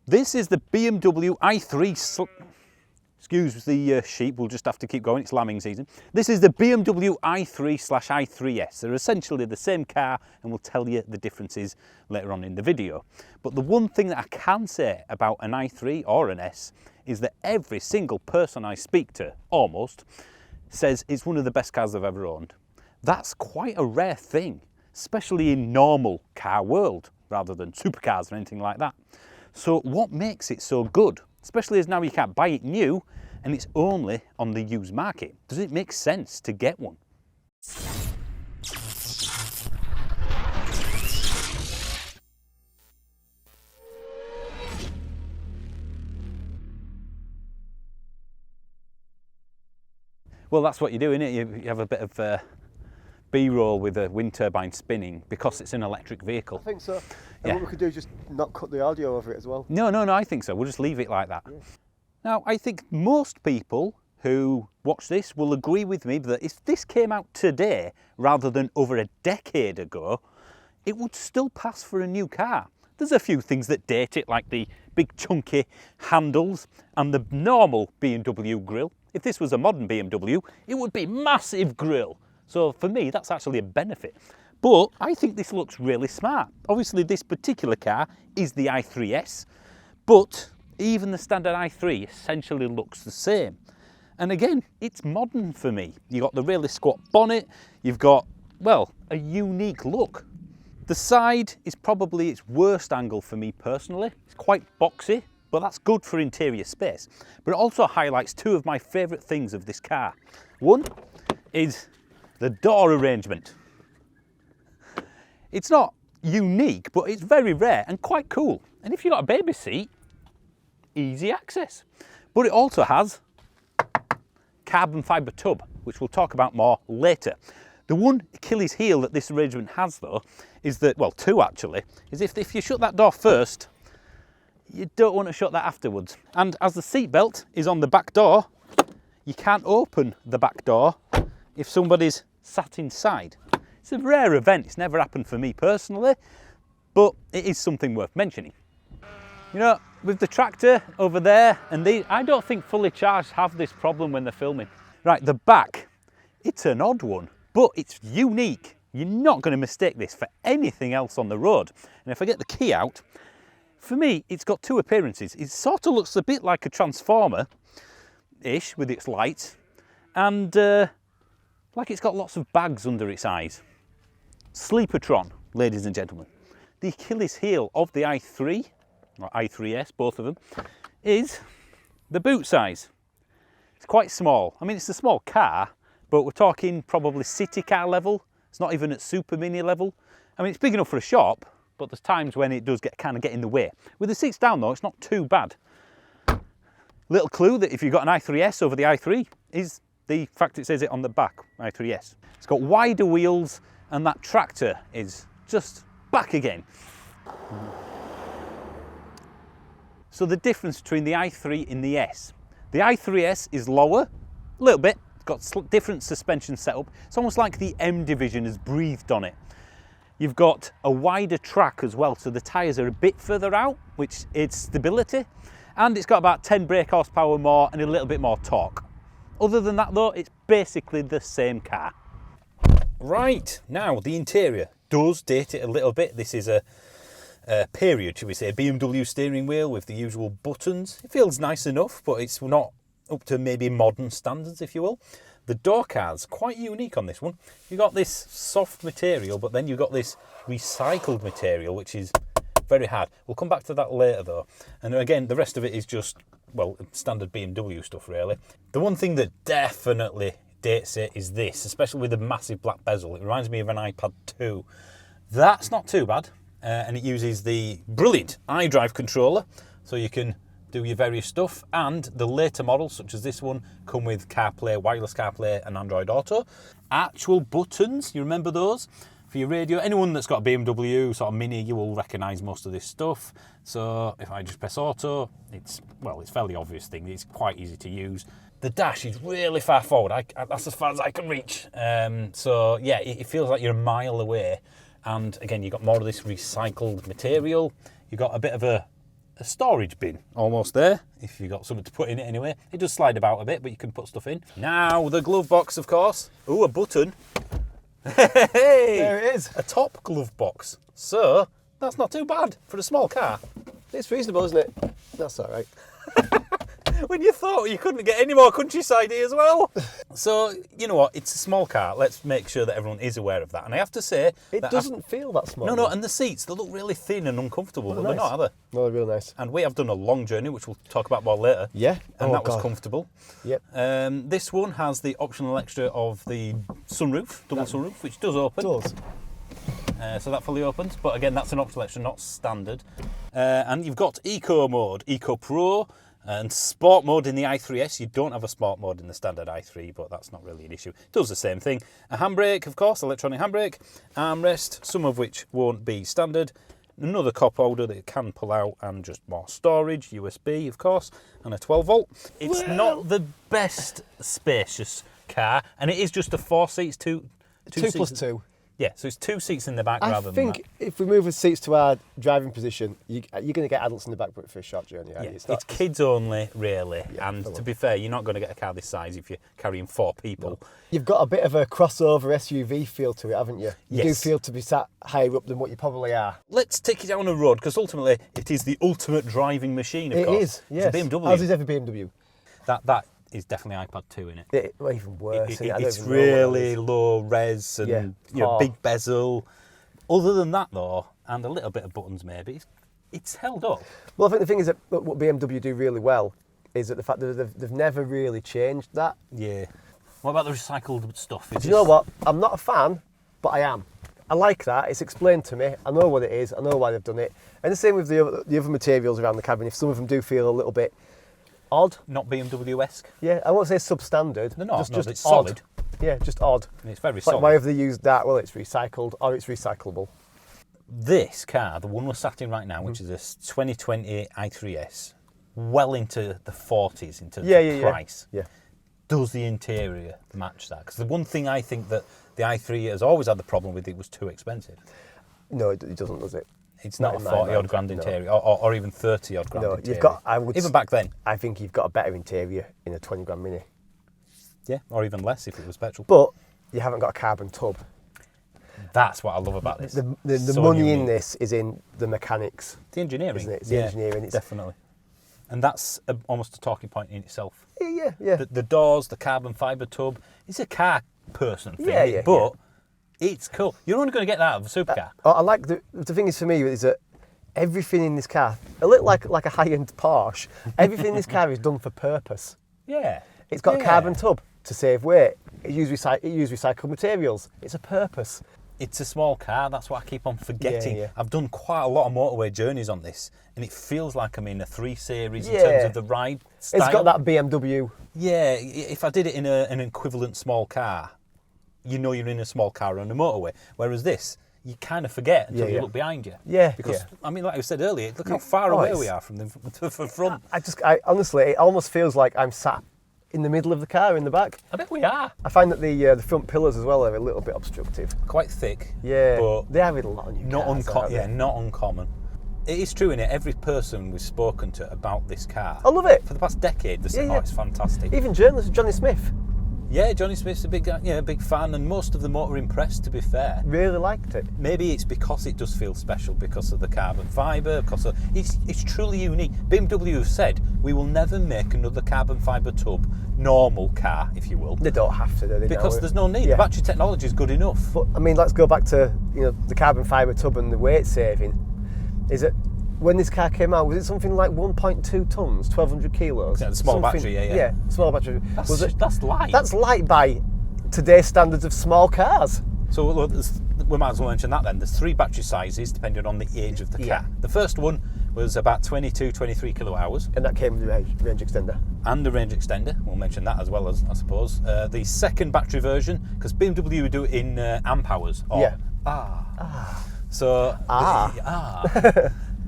This is the BMW i3. Excuse the sheep, we'll just have to keep going, it's lambing season. This is the BMW i3/i3S. They're essentially the same car, and we'll tell you the differences later on in the video. But the one thing that I can say about an i3 or an S is that every single person I speak to, almost, says it's one of the best cars they've ever owned. That's quite a rare thing, especially in normal car world, rather than supercars or anything like that. So what makes it so good? Especially as now you can't buy it new and it's only on the used market. Does it make sense to get one? Well, that's what you do, innit? You have a bit of B-roll with a wind turbine spinning because it's an electric vehicle. I think so. Yeah. And what we could do is just not cut the audio over it as well. No, I think so. We'll just leave it like that. Yeah. Now, I think most people who watch this will agree with me that if this came out today rather than over a decade ago, it would still pass for a new car. There's a few things that date it, like the big chunky handles and the normal BMW grille. If this was a modern BMW, it would be massive grille. So for me, that's actually a benefit. But I think this looks really smart. Obviously, this particular car is the i3S, but even the standard i3 essentially looks the same. And again, it's modern for me. You've got the really squat bonnet, you've got, well, a unique look. The side is probably its worst angle for me personally. It's quite boxy, but that's good for interior space. But it also highlights two of my favourite things of this car. One is the door arrangement. It's not unique, but it's very rare and quite cool. And if you've got a baby seat, easy access. But it also has carbon fibre tub, which we'll talk about more later. The one Achilles heel that this arrangement has though, is that, well, two actually, is if you shut that door first, you don't want to shut that afterwards. And as the seatbelt is on the back door, you can't open the back door if somebody's sat inside. It's a rare event, it's never happened for me personally, but it is something worth mentioning. You know, with the tractor over there and these, I don't think fully charged have this problem when they're filming. Right, the back, it's an odd one, but it's unique. You're not going to mistake this for anything else on the road. And if I get the key out, for me, it's got two appearances. It sort of looks a bit like a Transformer-ish with its lights, and like it's got lots of bags under its eyes. Sleepertron, ladies and gentlemen. The Achilles heel of the i3, or i3S, both of them, is the boot size. It's quite small. I mean, it's a small car, but we're talking probably city car level. It's not even at super mini level. I mean, it's big enough for a shop, but there's times when it does kind of get in the way. With the seats down though, it's not too bad. Little clue that if you've got an i3S over the i3 is the fact it says it on the back, i3S. It's got wider wheels and that tractor is just back again. So the difference between the i3 and the S. The i3S is lower, a little bit. It's got different suspension setup. It's almost like the M division has breathed on it. You've got a wider track as well, so the tyres are a bit further out, which adds stability. And it's got about 10 brake horsepower more and a little bit more torque. Other than that though, it's basically the same car. Right, now the interior does date it a little bit. This is a period, should we say, BMW steering wheel with the usual buttons. It feels nice enough, but it's not up to maybe modern standards, if you will. The door cards, quite unique on this one. You've got this soft material, but then you've got this recycled material, which is very hard. We'll come back to that later though. And again, the rest of it is just, well, standard BMW stuff really. The one thing that definitely dates it is this, especially with the massive black bezel. It reminds me of an iPad 2. That's not too bad. And it uses the brilliant iDrive controller, so you can do your various stuff. And the later models, such as this one, come with CarPlay, wireless CarPlay and Android Auto. Actual buttons, you remember those? For your radio. Anyone that's got a BMW sort of Mini, you will recognise most of this stuff. So if I just press auto, it's fairly obvious thing. It's quite easy to use. The dash is really far forward. That's as far as I can reach. So yeah, it feels like you're a mile away. And again, you've got more of this recycled material. You've got a bit of a a storage bin almost there, if you've got something to put in it anyway. It does slide about a bit, but you can put stuff in. Now, the glove box, of course. Ooh, a button. Hey! There it is. A top glove box. So, that's not too bad for a small car. It's reasonable, isn't it? That's all right. When you thought you couldn't get any more countryside as well. So, you know what, it's a small car. Let's make sure that everyone is aware of that. And I have to say... It doesn't feel that small. No, and the seats, they look really thin and uncomfortable, but nice. they're not, are they? No, they're real nice. And we have done a long journey, which we'll talk about more later. Yeah. And that was comfortable. Yep. This one has the optional extra of the sunroof, double sunroof, which does open. It does. So that fully opens, but again, that's an optional extra, not standard. And you've got Eco mode, Eco Pro, and Sport mode in the i3S. You don't have a Sport mode in the standard i3, but that's not really an issue. It does the same thing. A handbrake, of course, electronic handbrake, armrest, some of which won't be standard. Another cup holder that you can pull out, and just more storage, USB, of course, and a 12 volt. It's not the best spacious car, and it is just a 4 seats, two plus seats. 2. Yeah, so it's 2 seats in the back rather than that. I think if we move the seats to our driving position, you're going to get adults in the back for a short journey, aren't you? Yeah, it's kids only, really. Yeah, and to be fair, you're not going to get a car this size if you're carrying 4 people. No. You've got a bit of a crossover SUV feel to it, haven't you? You do Yes. feel to be sat higher up than what you probably are. Let's take it down a road, because ultimately it is the ultimate driving machine, of course. It is, yes. It's a BMW. As is every BMW. That is definitely iPad 2 in it. Well, even worse. It's really low res and big bezel. Other than that, though, and a little bit of buttons maybe, it's held up. Well, I think the thing is that what BMW do really well is that the fact that they've never really changed that. Yeah. What about the recycled stuff? Do you know what? I'm not a fan, but I am. I like that. It's explained to me. I know what it is. I know why they've done it. And the same with the other materials around the cabin. If some of them do feel a little bit odd. Not BMW-esque. Yeah, I won't say substandard. They're not. Just it's odd. solid. Yeah, just odd. And it's very Like, solid. why have they used that? Well, it's recycled or it's recyclable. This car, the one we're sat in right now, which is a 2020 i3S, well into the 40s in terms of price, Yeah. does the interior match that? Because the one thing I think that the i3 has always had the problem with, it was too expensive. No, it doesn't, does it? It's Not not a in my 40 odd mind, grand no. interior, or even 30 odd grand No, interior. you've got. Even back then. I think you've got a better interior in a 20 grand Mini. Yeah, or even less if it was petrol. But you haven't got a carbon tub. That's what I love about this. The So money unique. in this is in the mechanics. The engineering. Isn't it? It's the engineering. It's, definitely. And that's almost a talking point in itself. yeah. The doors, the carbon fibre tub. It's a car person thing, Yeah, but it's cool. You're only going to get that out of a supercar. I like the thing is for me is that everything in this car, a little like a high-end Porsche, everything in this car is done for purpose. Yeah. It's got a carbon tub to save weight. It uses recycled materials. It's a purpose. It's a small car, that's what I keep on forgetting. Yeah. I've done quite a lot of motorway journeys on this, and it feels like I'm in a 3 Series in Yeah. terms of the ride style. It's got that BMW. Yeah, if I did it in an equivalent small car, you know you're in a small car on a motorway. Whereas this, you kind of forget until you look behind you. Yeah, Because, yeah. I mean, like I said earlier, look how far away we are from the front. I honestly, it almost feels like I'm sat in the middle of the car in the back. I bet we are. I find that the front pillars as well are a little bit obstructive. Quite thick. Yeah, But they have it a lot of new not cars, aren't they? not uncommon. It is true, innit? Every person we've spoken to about this car, I love it. for the past decade, they say, Yeah, oh, yeah. it's fantastic. Even journalist Johnny Smith Yeah, Johnny Smith's a big fan, and most of them are impressed, to be fair. really liked it. Maybe it's because it does feel special because of the carbon fibre, it's truly unique. BMW have said, we will never make another carbon fibre tub normal car, if you will. They don't have to, do they? Because now? there's no need. Yeah. The battery technology is good enough. But I mean, let's go back to the carbon fibre tub and the weight saving. Is it when this car came out? Was it something like 1.2 tons, 1,200 kilos? Yeah, the small battery, yeah. Yeah, small battery. That's light. That's light by today's standards of small cars. So we might as well mention that then. There's 3 battery sizes depending on the age of the car. Yeah. The first one was about 22, 23 kilowatt hours. And that came with the range extender. And a range extender. We'll mention that as well, as I suppose. The second battery version, because BMW would do it in amp hours. Or, So,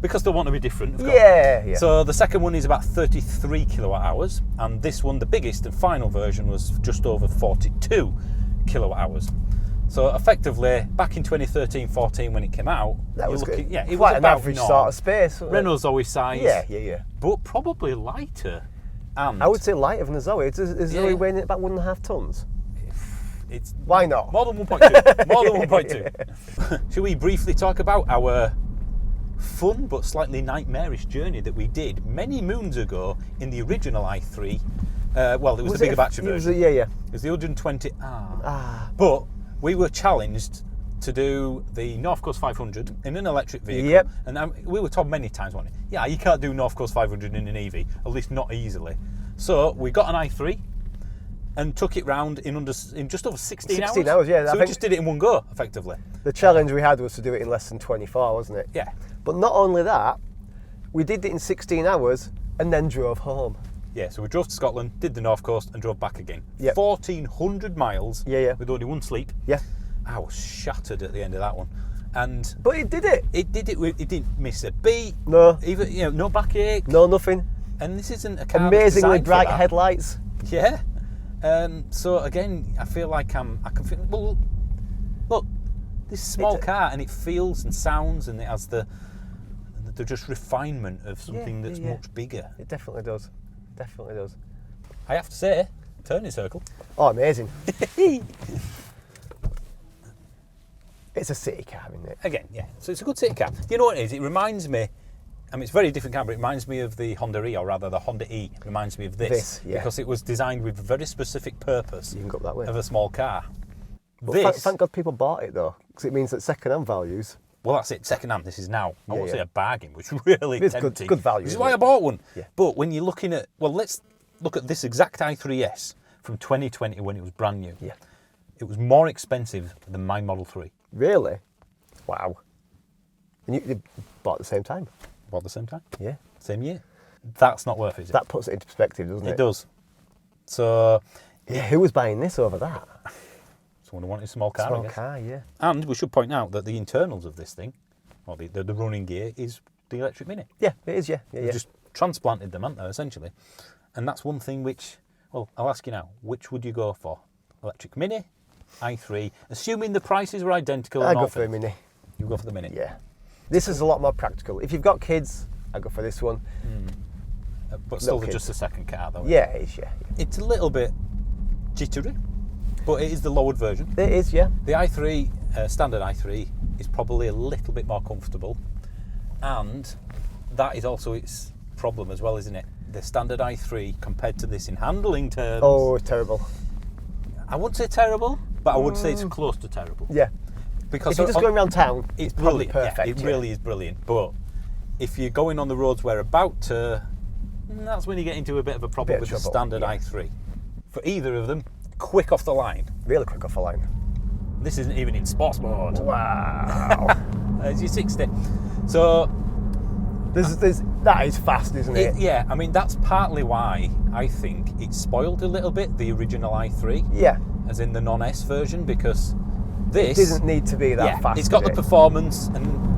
because they want to be different, of course. Yeah. So the second one is about 33 kilowatt hours, and this one, the biggest and final version, was just over 42 kilowatt hours. So effectively, back in 2013-14 when it came out, That was good. yeah, it Quite was an about average norm. sort of space. wasn't it? Renault's always size. Yeah. But probably lighter. And I would say lighter than the Zoe. Is Zoe Yeah. weighing about 1.5 tons? it's Why not? more than 1.2. More than 1.2. Shall we briefly talk about our fun but slightly nightmarish journey that we did many moons ago in the original i3? Well, it was the bigger battery version. Yeah. It was the 120R. But we were challenged to do the North Coast 500 in an electric vehicle. Yep. And we were told many times, weren't we? Yeah, you can't do North Coast 500 in an EV, at least not easily. So we got an i3 and took it round in just over 16 hours. 16 hours, yeah. So we just did it in one go, effectively. The challenge we had was to do it in less than 24, wasn't it? Yeah. But not only that, we did it in 16 hours and then drove home. Yeah, so we drove to Scotland, did the North Coast and drove back again. Yep. 1,400 miles Yeah. with only one sleep. Yeah. I was shattered at the end of that one. And But it did it. it didn't miss a beat. No. Even, no backache. No, nothing. And this isn't a car that's Amazingly designed for bright that. headlights. Yeah. So again, I feel like I can feel. Well, look, this small car and it feels and sounds and it has the just refinement of something that's much bigger. It definitely does. Definitely does. I have to say, turning circle. Oh, amazing. It's a city car, isn't it? Again, yeah. So it's a good city car. You know what it is? It reminds me. I mean, it's a very different car, but it reminds me of the Honda E, or rather, the Honda E reminds me of this. Yeah. Because it was designed with a very specific purpose You can go up that way. of a small car. But thank God people bought it though, because it means that second-hand values. Well, that's it. Second hand. This is now. I won't Yeah. say a bargain, which is really It's tempting. good value, Which is isn't why it? I bought one. Yeah. But when you're looking at, well, let's look at this exact i3S from 2020 when it was brand new. Yeah. It was more expensive than my Model 3. Really? Wow. And you bought at the same time? About the same time, Yeah. same year. That's not worth it, is it? That puts it into perspective, doesn't it? It does. So, Yeah, who was buying this over that? someone who wanted a small car, I Small guess. car, yeah. And we should point out that the internals of this thing, or the running gear, is the electric Mini. Yeah, it is, yeah. They just transplanted them, haven't they, essentially? And that's one thing which, well, I'll ask you now, which would you go for? Electric Mini, i3, assuming the prices were identical? I and go all for a things. Mini. You go for the Mini? Yeah. This is a lot more practical. If you've got kids, I go for this one. But still Little just a second car, though. Yeah, it is, yeah. It's a little bit jittery, but it is the lowered version. It is, yeah. The i3, standard i3, is probably a little bit more comfortable, and that is also its problem as well, isn't it? The standard i3 compared to this in handling terms. Oh, terrible. I wouldn't say terrible, but I would say it's close to terrible. Yeah. Because If you're just going around town, it's probably brilliant. perfect. Yeah, it really is brilliant. But if you're going on the roads we're about to, that's when you get into a bit of a problem Bit of with the trouble, standard yeah. i3. For either of them, quick off the line. Really quick off the line. This isn't even in sports mode. Wow. It's your 60. So, that is fast, isn't it? yeah, I mean, that's partly why I think it's spoiled a little bit, the original i3, Yeah. as in the non-S version, because It this... didn't need to be that fast. it's got did the it? performance and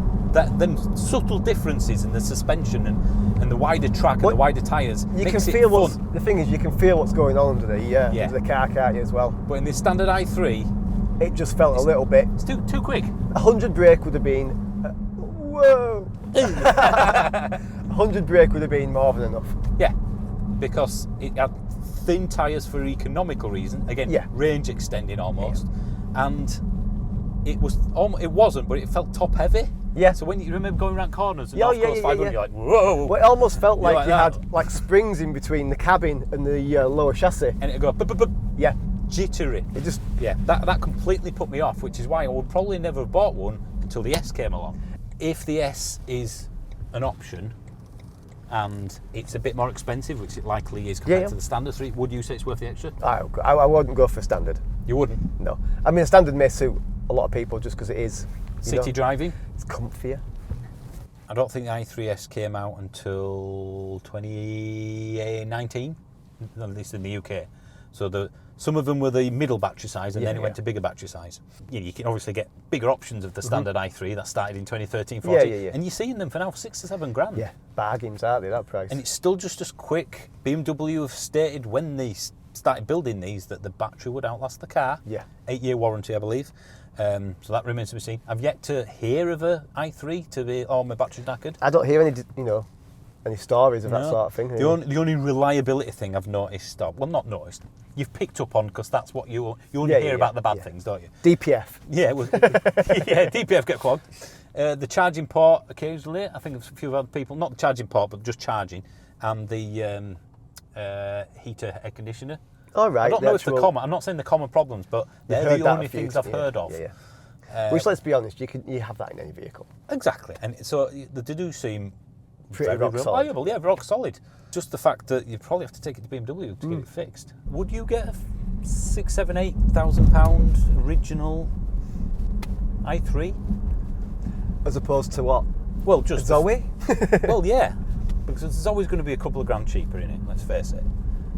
them subtle differences in the suspension and the wider track and What- the wider tyres. You can makes it feel fun. the thing is, you can feel what's going on under under the car, can't you, as well? But in the standard i3, It just felt a little bit. it's too quick. 100 brake would have been. Whoa! 100 brake would have been more than enough. Yeah, because it had thin tyres for economical reason. Again, Yeah. range extending almost, and it wasn't, but it felt top heavy. Yeah. So when you remember going around corners and Yeah, North yeah, Coast yeah, 500, yeah. you're like, whoa, Well, it almost felt You're like like you that. had like springs in between the cabin and the lower chassis. and it'd go bup, bup, bup, Yeah. jittery. It just. Yeah, that completely put me off, which is why I would probably never have bought one until the S came along. If the S is an option and it's a bit more expensive, which it likely is compared Yeah. to the standard 3, would you say it's worth the extra? I wouldn't go for standard. You wouldn't. No. I mean, a standard may suit a lot of people just because it is. City driving? It's comfier. I don't think the i3S came out until 2019, at least in the UK. So some of them were the middle battery size, and then it went to bigger battery size. You can obviously get bigger options of the standard i3 that started in 2013-14, Yeah. and you're seeing them for now for £6 to £7 grand. Yeah. Bargains, aren't they, that price? And it's still just as quick. BMW have stated when they started building these that the battery would outlast the car. Yeah. 8-year warranty, I believe. So that remains to be seen. I've yet to hear of a i3 to be, oh, my battery's knackered. I don't hear any, any stories of that No. sort of thing. The only reliability thing I've noticed, well, not noticed, you've picked up on, because that's what you only hear about the bad things, don't you? DPF. Yeah, yeah, DPF get clogged. The charging port occasionally, I think a few other people, not the charging port, but just charging, and the heater air conditioner. All right. I don't know if they're common. I'm not saying they're common problems, but they're the only things I've heard of. Which, let's be honest, you have that in any vehicle. Exactly, and so they do seem Pretty very rock solid. reliable. Yeah, rock solid. Just the fact that you probably have to take it to BMW to get it fixed. Would you get a £6,000-8,000 original i3? As opposed to what? Well, just Zoe? well, yeah, because there's always going to be a couple of grand cheaper in it. Let's face it.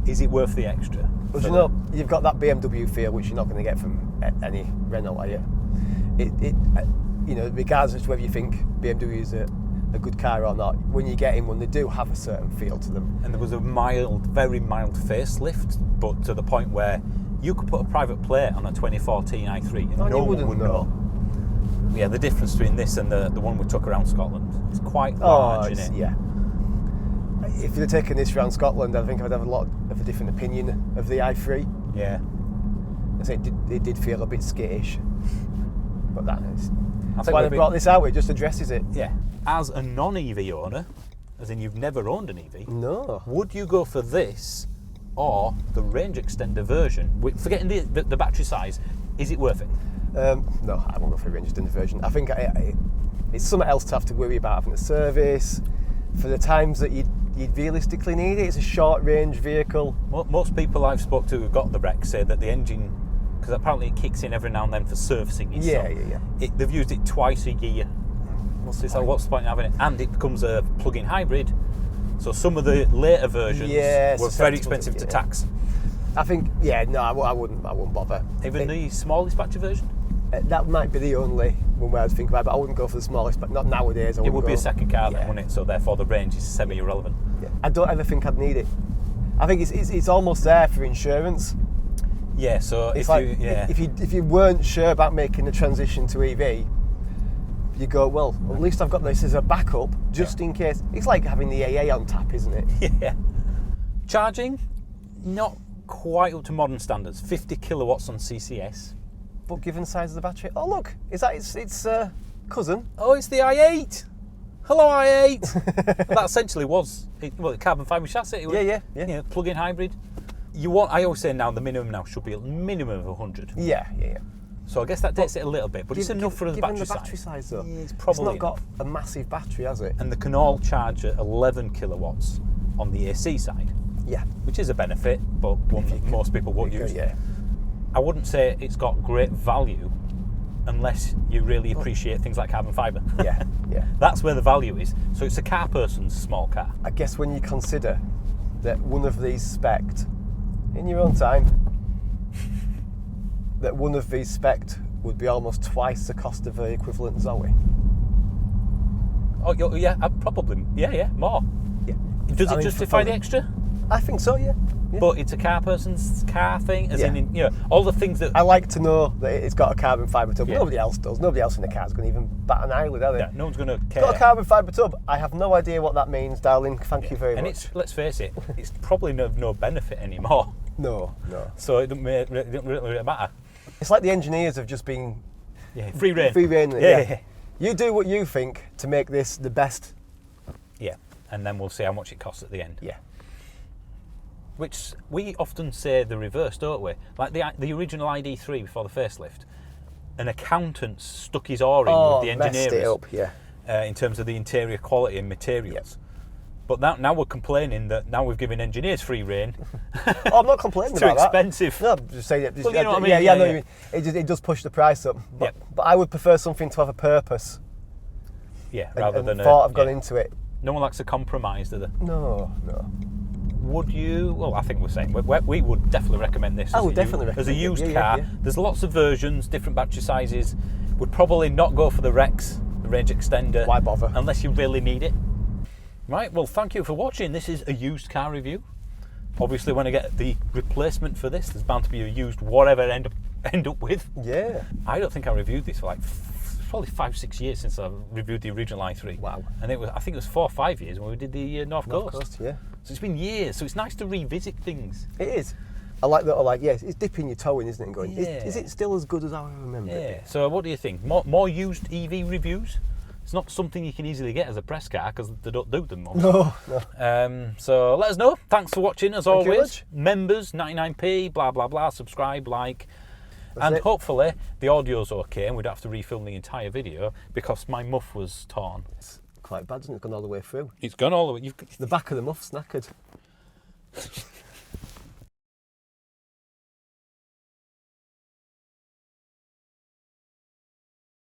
Is it worth the extra? Well, you've got that BMW feel, which you're not going to get from any Renault, are you? Regardless of whether you think BMW is a good car or not, when you get in one, they do have a certain feel to them. And there was a very mild facelift, but to the point where you could put a private plate on a 2014 i3 and no one would know. Yeah, the difference between this and the one we took around Scotland is quite large, isn't it? Yeah. If you'd have taken this around Scotland, I think I'd have a lot of a different opinion of the i3. Yeah. I say it did feel a bit skittish, but that's I why they brought this out. It just addresses it. Yeah. As a non-EV owner, as in you've never owned an EV, no. Would you go for this or the range extender version? Forgetting the battery size, is it worth it? No, I won't go for a range extender version. I think it's something else to have to worry about having a service for the times that you'd realistically need it. It's a short range vehicle. Most people I've spoke to who've got the wreck say that the engine, because apparently it kicks in every now and then for servicing. They've used it twice a year. What's the point in having it? And it becomes a plug-in hybrid. So some of the later versions were very expensive to tax. I think, I wouldn't bother. Even the smallest battery version? That might be the only one where I'd think about it, but I wouldn't go for the smallest, but not nowadays. It would be a second car then, wouldn't it? So therefore the range is semi-irrelevant. Yeah. I don't ever think I'd need it. I think it's almost there for insurance. Yeah, so if you weren't sure about making the transition to EV, you go, well, at least I've got this as a backup, just in case. It's like having the AA on tap, isn't it? Yeah. Charging, not quite up to modern standards. 50 kilowatts on CCS. But given the size of the battery, oh look, is that its cousin? Oh, it's the i8. Hello, i8. That essentially was a carbon fibre chassis. It was, yeah. Plug-in hybrid. I always say now the minimum now should be a minimum of 100. Yeah. So I guess that takes it a little bit, but it's enough for the battery size. Given the battery size though, it's probably not got a massive battery, has it? And they can all charge at 11 kilowatts on the AC side. Yeah. Which is a benefit, but one that most people won't use. Yeah. I wouldn't say it's got great value unless you really appreciate things like carbon fibre. Yeah. That's where the value is. So it's a car person's small car. I guess when you consider that one of these spec'd, in your own time, that one of these spec'd would be almost twice the cost of an equivalent Zoe. Oh, yeah, probably. Yeah, more. Yeah. Does it justify the extra? I think so, yeah. But it's a car person's car thing, as in, all the things that... I like to know that it's got a carbon fibre tub. Yeah. Nobody else does. Nobody else in the car's going to even bat an eyelid, are they? Yeah, no one's going to care. Got a carbon fibre tub. I have no idea what that means, darling. Thank you very much. And let's face it, it's probably of no benefit anymore. No. So it doesn't really matter. It's like the engineers have just been... Yeah, free rein. Free rein. Yeah. You do what you think to make this the best. Yeah, and then we'll see how much it costs at the end. Yeah. Which we often say the reverse, don't we? Like the original ID3 before the facelift, an accountant stuck his oar in with the engineers. Messed it up, yeah. In terms of the interior quality and materials. But now we're complaining that now we've given engineers free rein. Oh, I'm not complaining about that. It's too expensive. No, I'm just saying it. Well, you know what I mean? Yeah, I know what you mean. It does push the price up. But I would prefer something to have a purpose. Yeah, rather than thought I've gone into it. No one likes a compromise, do they? No. Would you? Well, I think we're saying we would definitely recommend this. I would definitely recommend as a used car. Yeah. There's lots of versions, different battery sizes. Would probably not go for the Rex, the range extender. Why bother? Unless you really need it. Right. Well, thank you for watching. This is a used car review. Obviously, when I get the replacement for this, there's bound to be a used whatever end end up with. Yeah. I don't think I reviewed this for like probably 5-6 years since I reviewed the original i3. Wow. And I think it was 4 or 5 years when we did the North Coast. Coast, yeah. So it's been years. So it's nice to revisit things. It is. I like that. It's dipping your toe in, isn't it? And going, Yeah. is it still as good as I remember Yeah. it? So what do you think? More used EV reviews? It's not something you can easily get as a press car because they don't do them most. No. So let us know. Thanks for watching as Thank you, always. Rich. Members, 99p, blah, blah, blah. Subscribe, like. That's And it. hopefully the audio's okay and we don't have to refilm the entire video because my muff was torn. It's quite bad, isn't it? It's gone all the way through. It's gone all the way. The back of the muff's knackered.